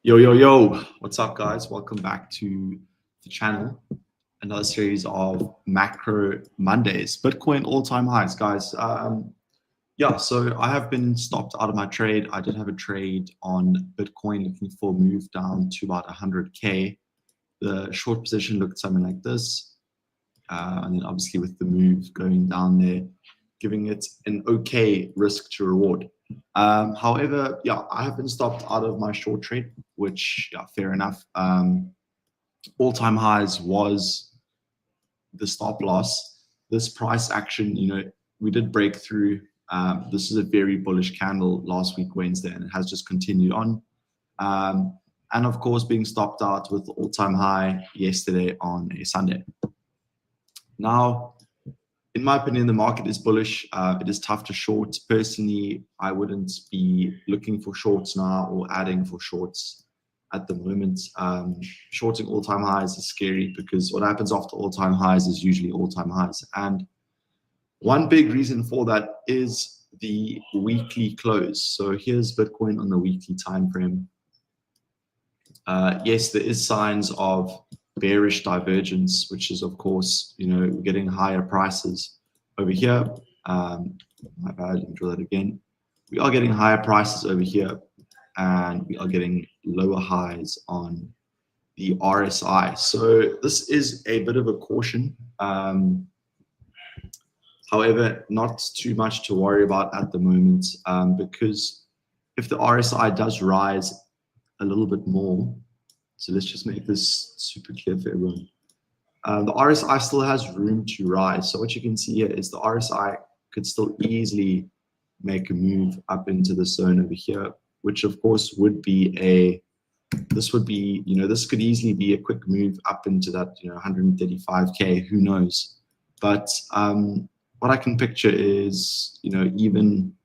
Yo, yo, yo, what's up, guys? Welcome back to the channel. Another series of macro Mondays, Bitcoin all-time highs, guys. Yeah, so I have been stopped out of my trade. I did have a trade on Bitcoin looking for a move down to about 100K. The short position looked something like this. And then obviously with the move going down there, giving it an okay risk to reward. However, yeah, I have been stopped out of my short trade, which, yeah, fair enough. All-time highs was the stop loss. This price action, we did break through. This is a very bullish candle last week, Wednesday, and it has just continued on. And of course, being stopped out with all-time high yesterday on a Sunday. Now, in my opinion, the market is bullish. It is tough to short. Personally, I wouldn't be looking for shorts now or adding for shorts at the moment. Shorting all-time highs is scary because what happens after all-time highs is usually all-time highs. And one big reason for that is the weekly close. So here's Bitcoin on the weekly time frame. Yes, there is signs of bearish divergence, which is, of course, we're getting higher prices over here. My bad, let me draw that again. We are getting higher prices over here, and we are getting lower highs on the RSI. So this is a bit of a caution. However, not too much to worry about at the moment, because if the RSI does rise a little bit more, so let's just make this super clear for everyone. The RSI still has room to rise. So what you can see here is the RSI could still easily make a move up into the zone over here, which of course would be this could easily be a quick move up into that, 135K, who knows? But what I can picture is, even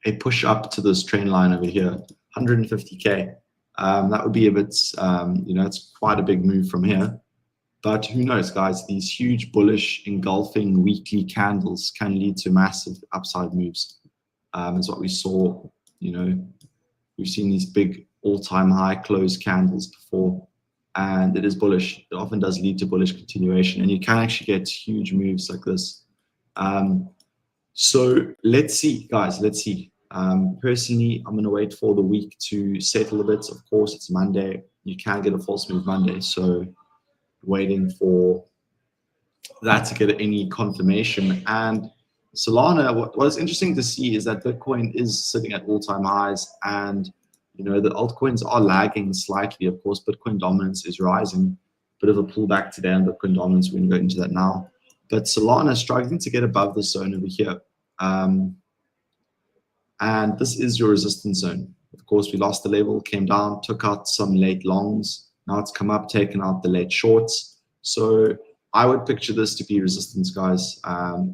a push up to this trend line over here, 150K. That would be a bit, it's quite a big move from here. But who knows, guys? These huge bullish engulfing weekly candles can lead to massive upside moves. That's what we saw. We've seen these big all-time high close candles before, and it is bullish. It often does lead to bullish continuation, and you can actually get huge moves like this. So let's see, guys. Let's see. Personally, I'm going to wait for the week to settle a bit. Of course, it's Monday. You can get a false move Monday. So waiting for that to get any confirmation. And Solana, what is interesting to see is that Bitcoin is sitting at all-time highs, and the altcoins are lagging slightly. Of course, Bitcoin dominance is rising. Bit of a pullback today on Bitcoin dominance. We're going to go into that now. But Solana is struggling to get above the zone over here. And this is your resistance zone. Of course, we lost the level, came down, took out some late longs. Now it's come up, taken out the late shorts. So I would picture this to be resistance, guys.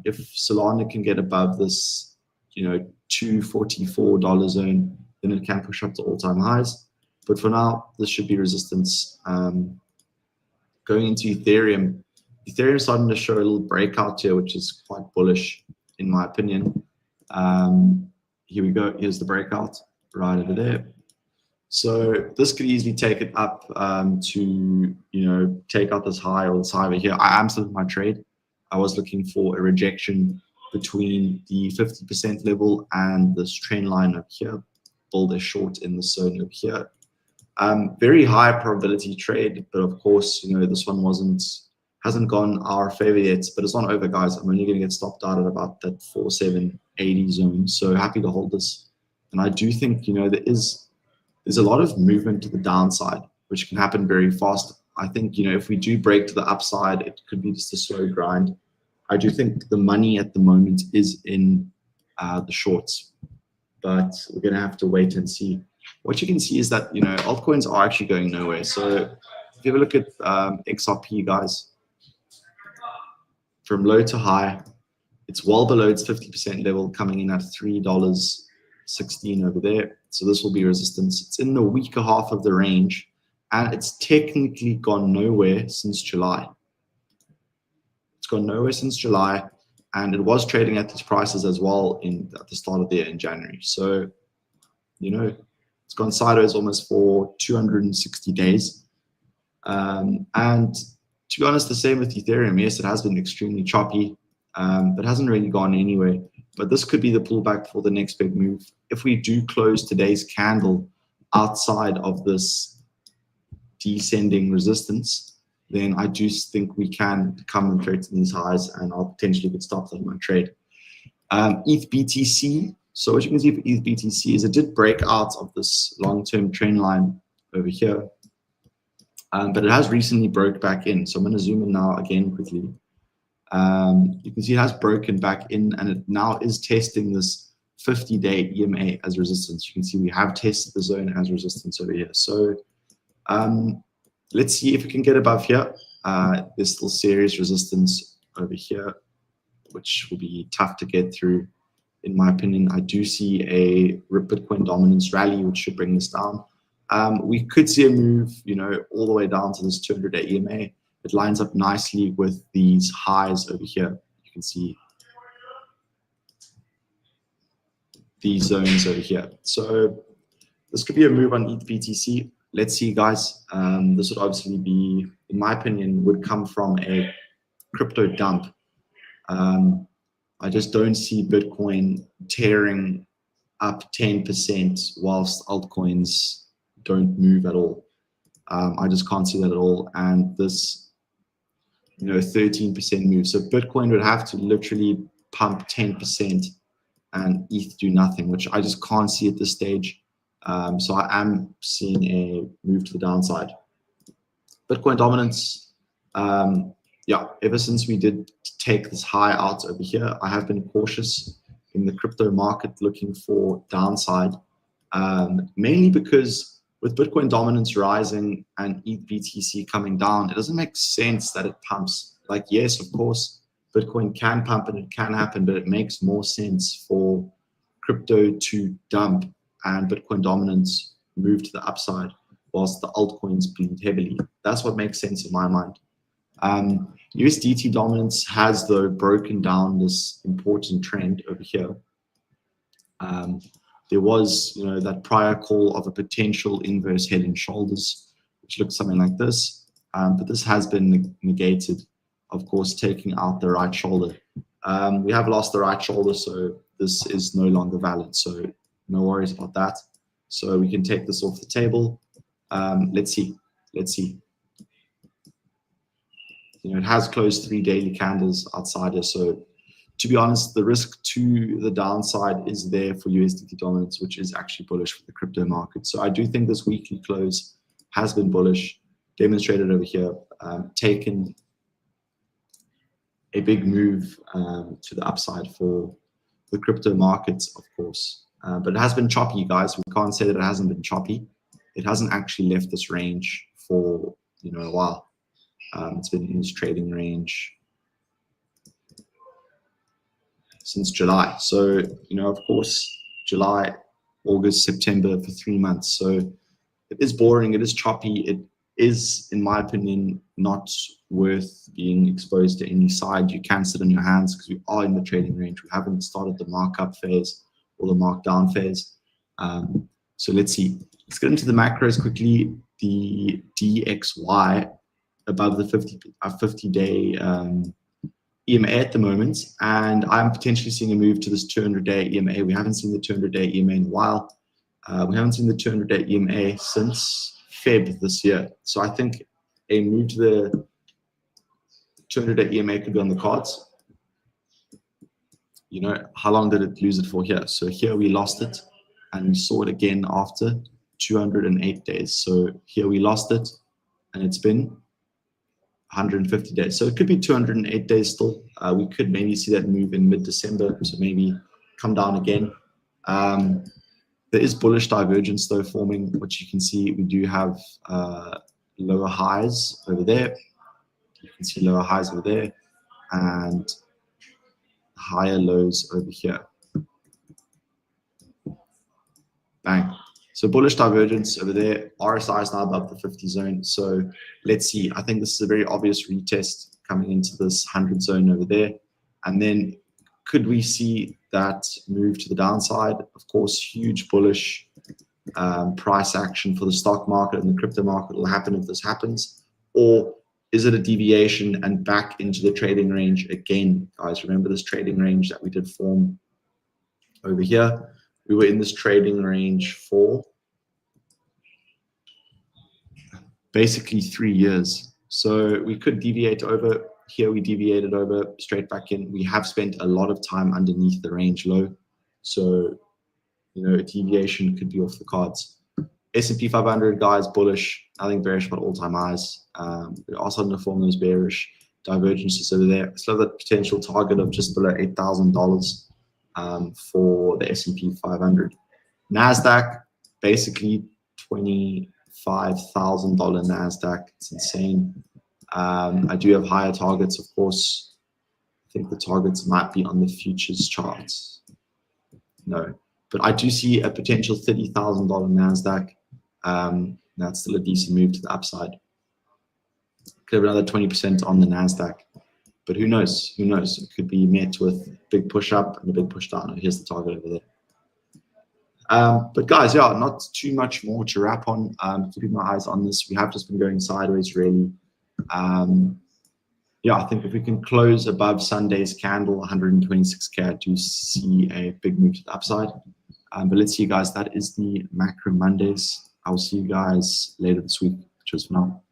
If Solana can get above this, $244 zone, then it can push up to all-time highs. But for now, this should be resistance. Going into Ethereum, Ethereum starting to show a little breakout here, which is quite bullish, in my opinion. Here we go. Here's the breakout right over there. So this could easily take it up to, take out this high or this high over here. I am still in my trade. I was looking for a rejection between the 50% level and this trend line up here. Build a short in the zone over here. Very high probability trade, but of course, this one hasn't gone our favor yet, but it's not over, guys. I'm only going to get stopped out at about that 4780 zone. So happy to hold this. And I do think, there's a lot of movement to the downside, which can happen very fast. I think, if we do break to the upside, it could be just a slow grind. I do think the money at the moment is in the shorts, but we're going to have to wait and see. What you can see is that, altcoins are actually going nowhere. So if you have a look at XRP, guys, from low to high, it's well below its 50% level, coming in at $3.16 over there. So this will be resistance. It's in the weaker half of the range, and it's technically gone nowhere since July. It's gone nowhere since July, and it was trading at these prices as well at the start of the year in January. So it's gone sideways almost for 260 days. And to be honest, the same with Ethereum. Yes, it has been extremely choppy, but hasn't really gone anywhere. But this could be the pullback for the next big move. If we do close today's candle outside of this descending resistance, then I do think we can come and trade to these highs, and I'll potentially get stopped on my trade. ETH BTC. So what you can see for ETH BTC is it did break out of this long-term trend line over here, but it has recently broke back in. So I'm going to zoom in now again quickly. You can see it has broken back in, and it now is testing this 50-day EMA as resistance. You can see we have tested the zone as resistance over here. So let's see if we can get above here. There's still serious resistance over here, which will be tough to get through. In my opinion, I do see a Bitcoin dominance rally, which should bring this down. We could see a move, all the way down to this 200-day EMA. It lines up nicely with these highs over here. You can see these zones over here. So this could be a move on ETH BTC. Let's see, guys. This would obviously be, in my opinion, would come from a crypto dump. I just don't see Bitcoin tearing up 10% whilst altcoins don't move at all. I just can't see that at all. And this, 13% move. So Bitcoin would have to literally pump 10% and ETH do nothing, which I just can't see at this stage. So I am seeing a move to the downside. Bitcoin dominance. Ever since we did take this high out over here, I have been cautious in the crypto market looking for downside, mainly because with Bitcoin dominance rising and ETH BTC coming down, it doesn't make sense that it pumps. Like, yes, of course, Bitcoin can pump and it can happen, but it makes more sense for crypto to dump and Bitcoin dominance move to the upside whilst the altcoins bleed heavily. That's what makes sense in my mind. USDT dominance has, though, broken down this important trend over here. There was, that prior call of a potential inverse head and shoulders, which looks something like this. But this has been negated, of course, taking out the right shoulder. We have lost the right shoulder, so this is no longer valid. So no worries about that. So we can take this off the table. Let's see. It has closed 3 daily candles outside here. So to be honest, the risk to the downside is there for USDT dominance, which is actually bullish for the crypto market. So I do think this weekly close has been bullish, demonstrated over here, taken a big move to the upside for the crypto markets, of course. But it has been choppy, guys. We can't say that it hasn't been choppy. It hasn't actually left this range for a while. It's been in this trading range since July. So, of course, July, August, September for 3 months. So it is boring. It is choppy. It is, in my opinion, not worth being exposed to any side. You can sit on your hands because we are in the trading range. We haven't started the markup phase or the markdown phase. So let's see. Let's get into the macros quickly. The DXY above the 50-day EMA at the moment, and I'm potentially seeing a move to this 200-day EMA. We haven't seen the 200-day EMA in a while. We haven't seen the 200-day EMA since Feb this year. So I think a move to the 200-day EMA could be on the cards. How long did it lose it for here? So here we lost it, and we saw it again after 208 days. So here we lost it, and it's been 150 days. So it could be 208 days still. We could maybe see that move in mid-December, so maybe come down again. There is bullish divergence, though, forming, which you can see. We do have lower highs over there. You can see lower highs over there and higher lows over here. Bang. So bullish divergence over there. RSI is now above the 50 zone. So let's see. I think this is a very obvious retest coming into this 100 zone over there. And then could we see that move to the downside? Of course, huge bullish price action for the stock market and the crypto market will happen if this happens? Or is it a deviation and back into the trading range again? Guys, remember this trading range that we did form over here? We were in this trading range for basically 3 years. So we could deviate over. Here we deviated over, straight back in. We have spent a lot of time underneath the range low. So, you know, a deviation could be off the cards. S&P 500, guys, bullish. Nothing bearish but all-time highs. We're also in the form of those bearish divergences over there. Still have that potential target of just below $8,000 for the S&P 500. NASDAQ, basically $25,000 NASDAQ. It's insane. I do have higher targets, of course. I think the targets might be on the futures charts. No, but I do see a potential $30,000 NASDAQ. That's still a decent move to the upside. Could have another 20% on the NASDAQ, but who knows? Who knows? It could be met with a big push up and a big push down. Here's the target over there. But guys, yeah, not too much more to wrap on. Keeping my eyes on this. We have just been going sideways, really. Yeah, I think if we can close above Sunday's candle, 126K, I do see a big move to the upside. But let's see, guys. That is the Macro Mondays. I'll see you guys later this week. Cheers for now.